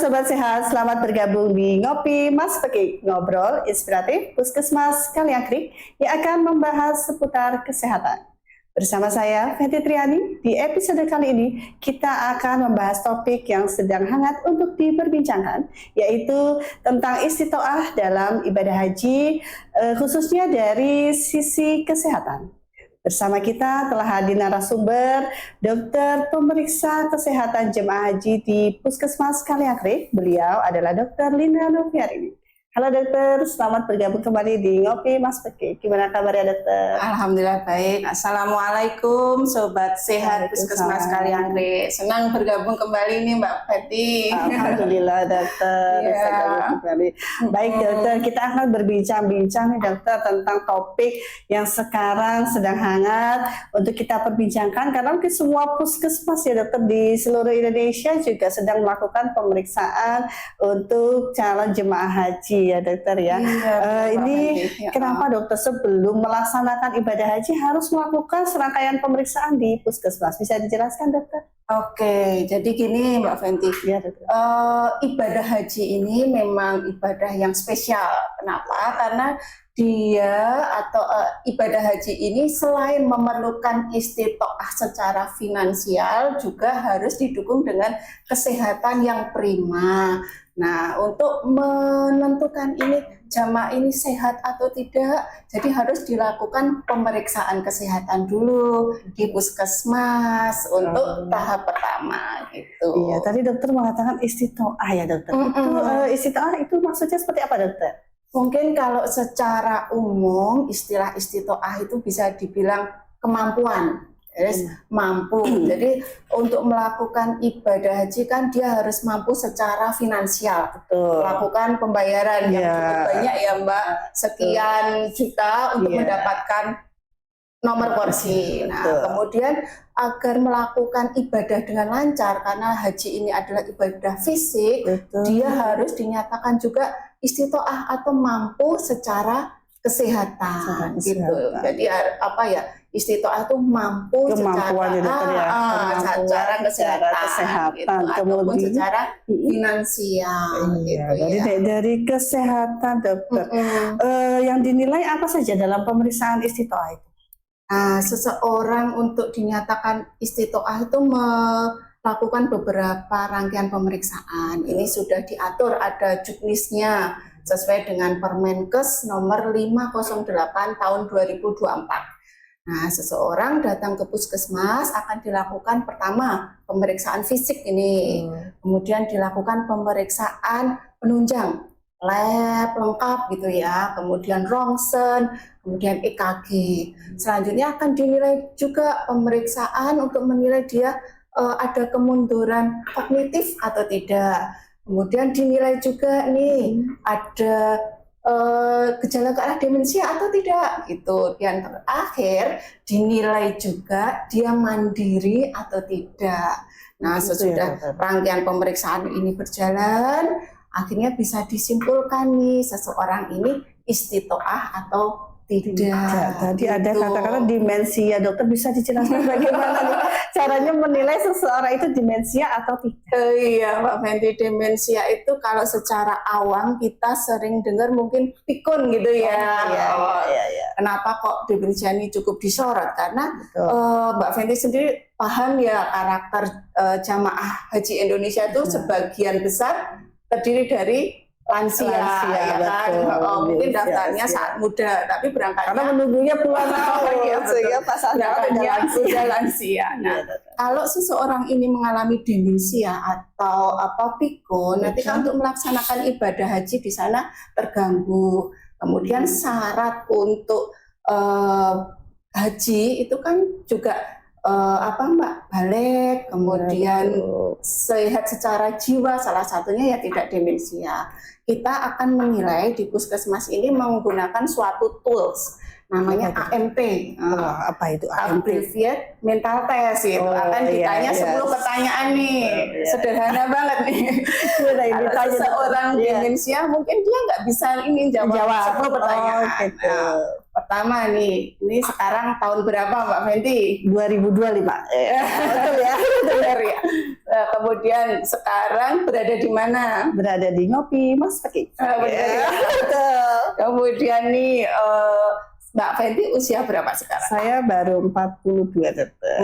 Sobat Sehat, selamat bergabung di Ngopi Mas Peki, ngobrol inspiratif Puskesmas Kaliangkrik yang akan membahas seputar kesehatan. Bersama saya, Fenty Triani, di episode kali ini kita akan membahas topik yang sedang hangat untuk diperbincangkan, yaitu tentang istitoah dalam ibadah haji, khususnya dari sisi kesehatan. Bersama kita telah hadir narasumber dokter pemeriksa kesehatan jemaah haji di Puskesmas Kaliangkrik. Beliau adalah Dr. Linda Noviarini. Halo dokter, selamat bergabung kembali di Ngopi Mas Peki. Gimana kabarnya dokter? Alhamdulillah baik. Assalamualaikum Sobat Sehat Puskesmas Kaliangkrik. Senang bergabung kembali nih Mbak Fenty. Alhamdulillah dokter. Baik dokter, kita akan berbincang-bincang nih dokter tentang topik yang sekarang sedang hangat untuk kita perbincangkan, karena mungkin semua puskesmas ya dokter di seluruh Indonesia juga sedang melakukan pemeriksaan untuk calon jemaah haji ya dokter ya. Ini kenapa dokter sebelum melaksanakan ibadah haji harus melakukan serangkaian pemeriksaan di puskesmas? Bisa dijelaskan dokter? Oke, jadi gini Mbak Fenty, Ya, dokter. Ibadah haji ini memang ibadah yang spesial. Kenapa? Karena dia atau ibadah haji ini selain memerlukan istitoah secara finansial, juga harus didukung dengan kesehatan yang prima. Nah, untuk menentukan ini jamaah ini sehat atau tidak, jadi harus dilakukan pemeriksaan kesehatan dulu di puskesmas untuk tahap pertama gitu. Iya, tadi dokter mengatakan istitoah ya dokter. Itu istitoah itu maksudnya seperti apa dokter? Mungkin kalau secara umum istilah istitoah itu bisa dibilang kemampuan. Mampu. Jadi untuk melakukan ibadah haji kan dia harus mampu secara finansial. Betul. Melakukan pembayaran yang cukup banyak ya Mbak, sekian juta untuk mendapatkan nomor kursi. Nah, kemudian agar melakukan ibadah dengan lancar, karena haji ini adalah ibadah fisik, dia harus dinyatakan juga istitoah atau mampu secara kesehatan gitu. Jadi apa ya, istitoah itu mampu secara kesehatan gitu, ataupun secara finansial gitu jadi ya. dari kesehatan dokter, yang dinilai apa saja dalam pemeriksaan istitoah itu? Seseorang untuk dinyatakan istitoah itu melakukan beberapa rangkaian pemeriksaan. Ini sudah diatur, ada juknisnya sesuai dengan Permenkes nomor 508 tahun 2024. Nah, seseorang datang ke puskesmas akan dilakukan pertama pemeriksaan fisik ini, kemudian dilakukan pemeriksaan penunjang, lab lengkap gitu ya, kemudian rongsen, kemudian EKG. Selanjutnya akan dinilai juga pemeriksaan untuk menilai dia ada kemunduran kognitif atau tidak. Kemudian dinilai juga nih ada gejala ke arah demensia atau tidak gitu. Dan terakhir dinilai juga dia mandiri atau tidak. Nah, sesudah rangkaian pemeriksaan ini berjalan, akhirnya bisa disimpulkan nih seseorang ini istitoah atau tidak. Tadi ada kata-kata demensia, dokter bisa dijelaskan bagaimana nih caranya menilai seseorang itu demensia atau tidak? Iya Mbak Fenty, demensia itu kalau secara awam kita sering dengar mungkin pikun gitu ya. Kenapa kok demensia ini cukup disorot? Karena Mbak Fenty sendiri paham ya karakter jamaah haji Indonesia itu sebagian besar terdiri dari lansia ya kan. Mungkin daftarnya saat muda, tapi berangkatnya karena menunggunya puluhan tahun sehingga pas berangkatnya sudah lansia. Nah, kalau seseorang ini mengalami demensia atau pikun, nanti kan untuk melaksanakan ibadah haji di sana terganggu. Kemudian syarat untuk haji itu kan juga Mbak, balik, kemudian sehat secara jiwa, salah satunya ya tidak demensia. Kita akan menilai di puskesmas ini menggunakan suatu tools namanya AMP. Apa itu AMP? Abbreviate mental test itu. Akan ditanya 10 pertanyaan nih. Sederhana banget nih. Kalau seorang demensia mungkin dia nggak bisa jawab 10 pertanyaan. pertama nih, ini sekarang tahun berapa Mbak Fenty? 2025. Betul ya, benar ya. Nah, kemudian sekarang berada di mana? Berada di Ngopi Mas Peki. Benar ya. Betul. Kemudian nih Mbak Fenty usia berapa sekarang? Saya baru 42 dokter.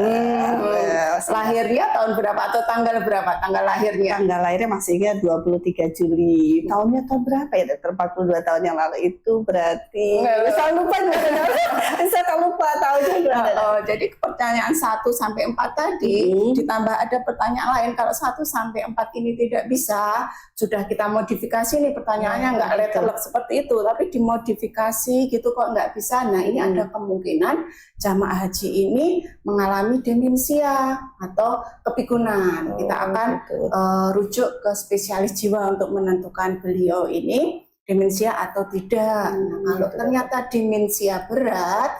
Lahirnya tahun berapa atau tanggal berapa? Tanggal lahirnya? Tanggal lahirnya masih ingat 23 Juli. Tahunnya tahun berapa ya dokter? 42 tahun yang lalu itu berarti. Bisa lupa bisa lupa tahunnya berapa. Jadi pertanyaan 1 sampai 4 tadi ditambah ada pertanyaan lain. Kalau 1 sampai 4 ini tidak bisa, sudah kita modifikasi nih pertanyaannya nggak letterlock seperti itu, tapi dimodifikasi gitu kok nggak bisa. Nah ini ada kemungkinan jamaah haji ini mengalami demensia atau kepikunan. Kita akan rujuk ke spesialis jiwa untuk menentukan beliau ini demensia atau tidak. Nah, kalau ternyata demensia berat,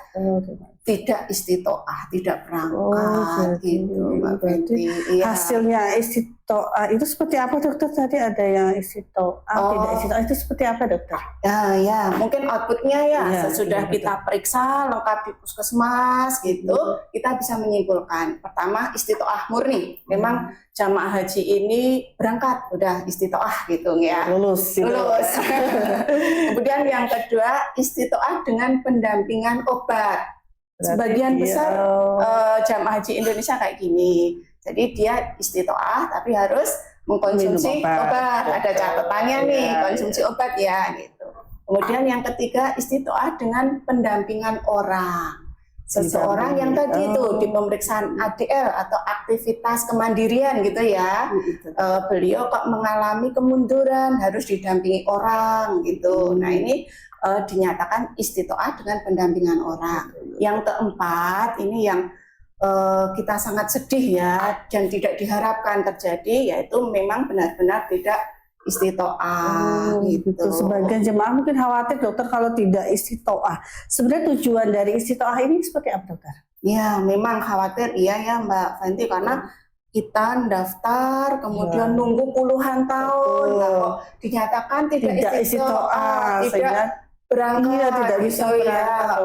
tidak istitoah, tidak berangkat gitu Mbak Fenty. Hasilnya istitoah itu seperti apa dokter? Tadi ada yang istitoah, tidak istitoah itu seperti apa dokter? Ya, mungkin outputnya sesudah kita periksa lengkap di puskesmas gitu, kita bisa menyimpulkan. Pertama istitoah murni, memang jamaah haji ini berangkat udah istitoah gitu ya. Lulus. Kemudian yang kedua istitoah dengan pendampingan obat. Sebagian besar jamaah haji Indonesia kayak gini. Jadi dia istitoah tapi harus mengkonsumsi obat. Ada catatannya nih, konsumsi obat ya gitu. Kemudian yang ketiga istitoah dengan pendampingan orang. Seseorang yang tadi itu di pemeriksaan ADL atau aktivitas kemandirian gitu ya, beliau kok mengalami kemunduran, harus didampingi orang gitu. Nah ini dinyatakan istitoah dengan pendampingan orang. Yang keempat ini yang kita sangat sedih ya dan tidak diharapkan terjadi, yaitu memang benar-benar tidak istitoah gitu. Sebagian jemaah mungkin khawatir dokter kalau tidak istitoah. Sebenarnya tujuan dari istitoah ini seperti apa dokter? Ya memang khawatir iya ya Mbak Fenty, karena kita daftar kemudian nunggu puluhan tahun dinyatakan tidak istitoah, tidak berangkat, tidak bisa berangkat.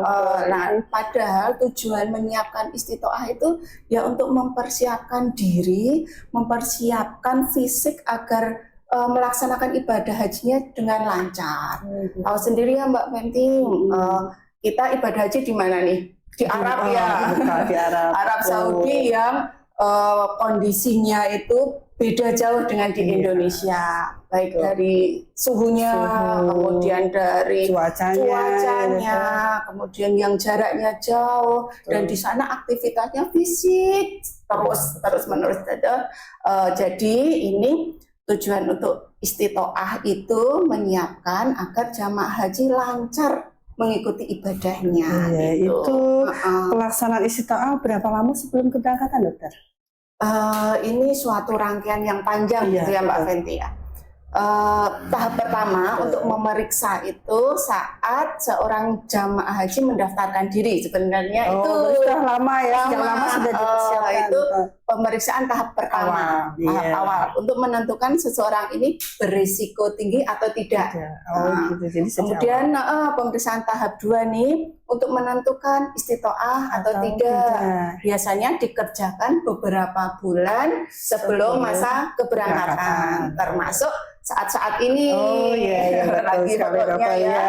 Nah, padahal tujuan menyiapkan istitoah itu ya untuk mempersiapkan diri, mempersiapkan fisik agar melaksanakan ibadah hajinya dengan lancar. Tahu sendiri ya Mbak Fenty, kita ibadah haji di mana nih? Di Arab ya, di Arab Saudi yang kondisinya itu beda jauh dengan di Indonesia, baik dari suhunya, kemudian dari cuacanya, kemudian yang jaraknya jauh, dan di sana aktivitasnya fisik terus menerus. Jadi ini tujuan untuk istitoah itu menyiapkan agar jamaah haji lancar mengikuti ibadahnya. Itu pelaksanaan istitoah berapa lama sebelum keberangkatan dokter? Ini suatu rangkaian yang panjang gitu ya Mbak Fenty ya. Tahap pertama untuk memeriksa itu saat seorang jamaah haji mendaftarkan diri. Sebenarnya itu sudah lama ya, lama sudah dipersiapkan. Itu pemeriksaan tahap pertama, tahap awal untuk menentukan seseorang ini berisiko tinggi atau tidak. Jadi kemudian pemeriksaan tahap 2 nih untuk menentukan istitoah atau tidak. Biasanya dikerjakan beberapa bulan sebelum masa keberangkatan, termasuk saat-saat ini. Lagi pokoknya ya.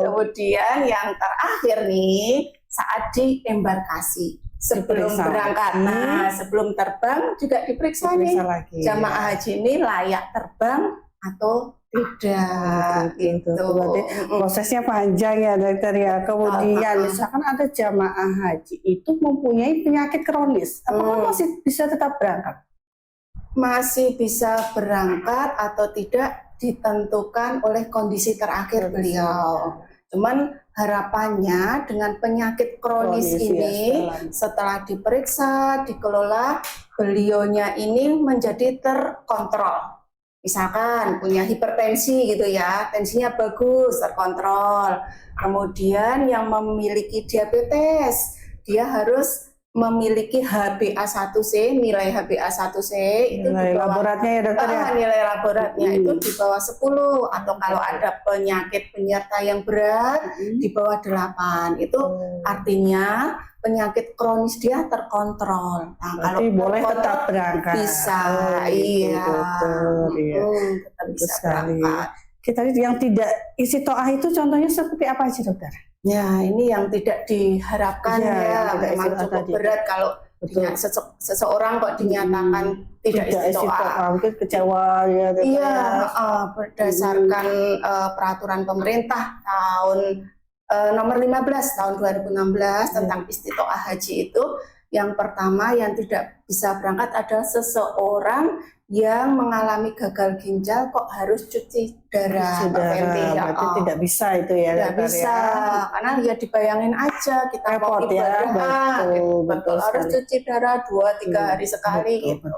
Kemudian yang terakhir nih saat di embarkasi sebelum berangkat. Nah, sebelum terbang juga diperiksa nih jamaah haji ini layak terbang atau tidak gitu. Berarti prosesnya panjang ya dokter ya. Kemudian misalkan ada jamaah haji itu mempunyai penyakit kronis, apakah masih bisa tetap berangkat? Masih bisa berangkat atau tidak ditentukan oleh kondisi terakhir beliau. Cuman harapannya dengan penyakit kronis ini setelah diperiksa, dikelola, beliaunya ini menjadi terkontrol. Misalkan punya hipertensi gitu ya, tensinya bagus, terkontrol. Kemudian yang memiliki diabetes, dia harus memiliki HbA1c, nilai HbA1c itu Nilai di bawah laboratnya ya dokter ya. nilai laboratnya itu di bawah 10, atau kalau ada penyakit penyerta yang berat di bawah 8. Itu artinya penyakit kronis dia terkontrol. Nah, kalau Berarti boleh terkontrol, tetap berangkat. bisa, gitu, iya, dokter, iya. tetap Betul bisa sekali. berangkat. Kita yang tidak isi toah itu contohnya seperti apa sih dokter? Ya, ini yang tidak diharapkan Iya, yang ya, tidak memang istiqomah cukup tadi. berat kalau seseorang kok dinyatakan tidak istiqomah. Mungkin kecewa ya dokter. Iya, ya. berdasarkan peraturan pemerintah tahun nomor 15 tahun 2016 tentang istitoah haji itu, yang pertama yang tidak bisa berangkat adalah seseorang yang mengalami gagal ginjal kok harus cuci darah preventif. Berarti tidak bisa itu ya Tidak dokter bisa, ya. karena ya dibayangin aja kita mau Repot ya, ibadah, betul harus sekali. cuci darah 2-3 hari sekali Betul, gitu.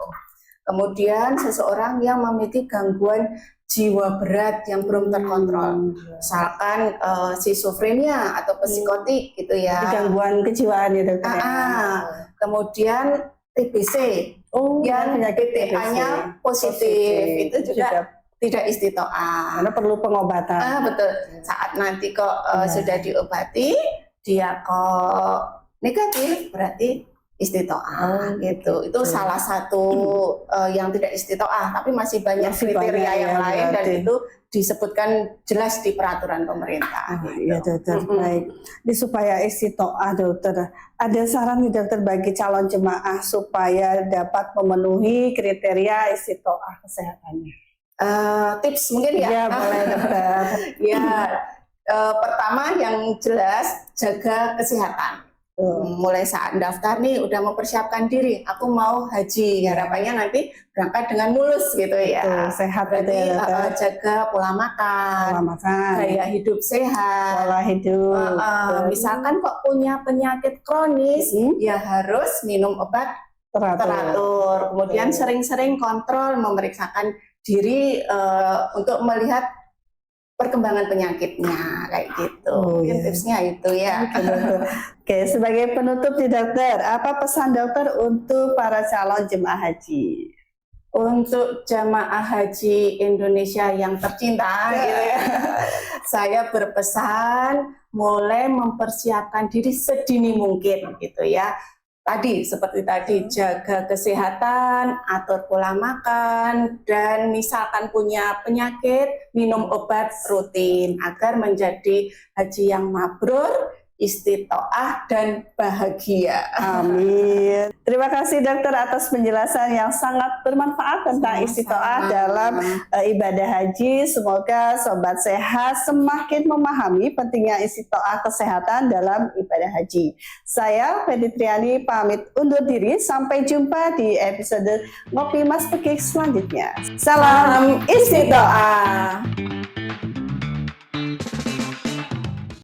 Kemudian seseorang yang memiliki gangguan jiwa berat yang belum terkontrol, misalkan skizofrenia atau psikotik gitu ya. Jadi gangguan kejiwaan ya dokter. Kemudian TBC yang penyakit PTA-nya positif itu juga tidak istitoah. Karena perlu pengobatan. Betul. Saat nanti kok sudah diobati, dia kok negatif, berarti istitoah gitu. Itu salah satu yang tidak istitoah, tapi masih banyak kriteria yang lain dan itu disebutkan jelas di peraturan pemerintah. Iya dokter, baik. Ini supaya istitoah dokter, ada saran nih dokter bagi calon jemaah supaya dapat memenuhi kriteria istitoah kesehatannya? Tips mungkin ya? Iya boleh dokter. Ya, pertama yang jelas jaga kesehatan. Mulai saat daftar nih udah mempersiapkan diri, aku mau haji, harapannya nanti berangkat dengan mulus gitu ya. Sehat berarti jaga pola makan, gaya hidup sehat, pola hidup. Misalkan kok punya penyakit kronis, ya harus minum obat teratur. Kemudian sering-sering kontrol, memeriksakan diri untuk melihat perkembangan penyakitnya kayak gitu. Mungkin tipsnya itu ya. Oke, sebagai penutup nih dokter, apa pesan dokter untuk para calon jemaah haji? Untuk jemaah haji Indonesia yang tercinta, gitu ya, saya berpesan mulai mempersiapkan diri sedini mungkin, gitu ya. Tadi seperti tadi jaga kesehatan, atur pola makan, dan misalkan punya penyakit minum obat rutin agar menjadi haji yang mabrur, istitoah dan bahagia. Amin. Terima kasih dokter atas penjelasan yang sangat bermanfaat tentang istitoah dalam ibadah haji. Semoga sobat sehat semakin memahami pentingnya istitoah kesehatan dalam ibadah haji. Saya Fedi Triani pamit undur diri. Sampai jumpa di episode Ngopi Mas Pekik selanjutnya. Salam istitoah.